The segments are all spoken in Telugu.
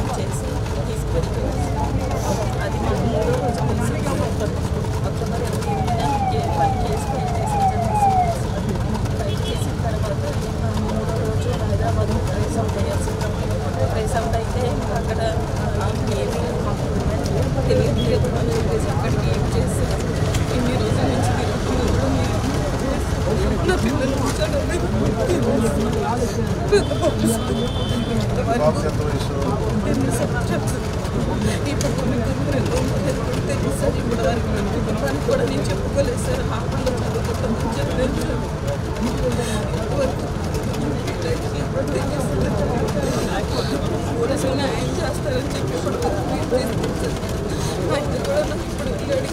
కిడ్నాప్ చేసి తీసుకెళ్తున్నారు. అది మాకు 3వ రోజు తెలిసింది. అక్టోబర్ 28న వాళ్ళు కేసు ఫైల్ చేసిన తర్వాత 3వ రోజు హైదరాబాద్ ట్రేస్ అవుట్ అయ్యారు. ట్రేస్ అవుట్ అయితే అక్కడ ఏమీ మాకు తెలియదు అని చెప్పేసి అక్కడికి ఏం చేసి ఇన్ని రోజుల నుంచి నా పిల్లలు ఇప్పుడు తెలుసు సార్. ఇప్పుడు వారికి కుటుంబానికి కూడా నేను చెప్పుకోలేదు సార్. హాస్టల్లో చదువుకుంటామని చెప్పలేదు. పోలీసులు న్యాయం చేస్తారని చెప్పి ఇప్పుడు ఆయన కూడా నాకు ఇప్పుడు వెళ్ళాడు.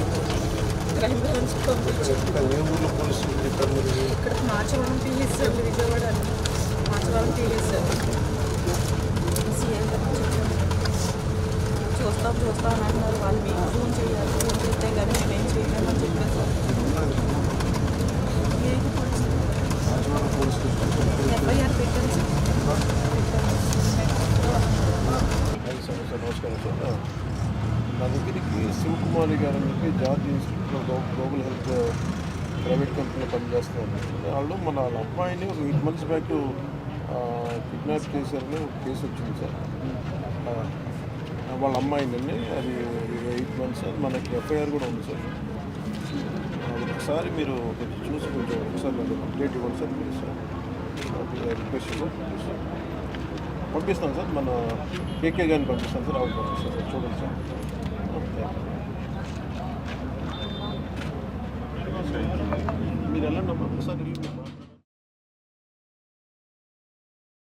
క్రైమ్ బ్రాంచ్ పంపించి ఇక్కడ Machavaram PS sir, Vijayawada Machavaram PS sir. చూస్తాం అని అంటున్నారు. వాళ్ళు మీకు ఫోన్ చేయాలి, ఫోన్ చేస్తే కానీ మేమేం చేయలేమని చెప్పారు సార్. ఎఫ్ఐఆర్ పెట్టారు సార్. నమస్కారం సార్. నా దగ్గరికి శివకుమారి గారు అని చెప్పి George institute global health private కంపెనీలో పనిచేస్తున్నారు. వాళ్ళు వాళ్ళ అమ్మాయిని ఒక 8 months బ్యాక్ కిడ్నాప్ చేశారని ఒక కేసు వచ్చింది సార్. వాళ్ళ అమ్మాయిని అది 8 months మనకి ఎఫ్ఐఆర్ కూడా ఉంది సార్. ఒకసారి మీరు చూసి కొంచెం ఒకసారి నాకు అప్డేట్ ఇవ్వండి sir. Please sir, request sir. పంపిస్తాను సార్. మన కేకే గారిని పంపిస్తాను సార్. అవును పంపిస్తాను సార్. చూడండి సార్. మీరు వెళ్ళండి అమ్మా ఒకసారి.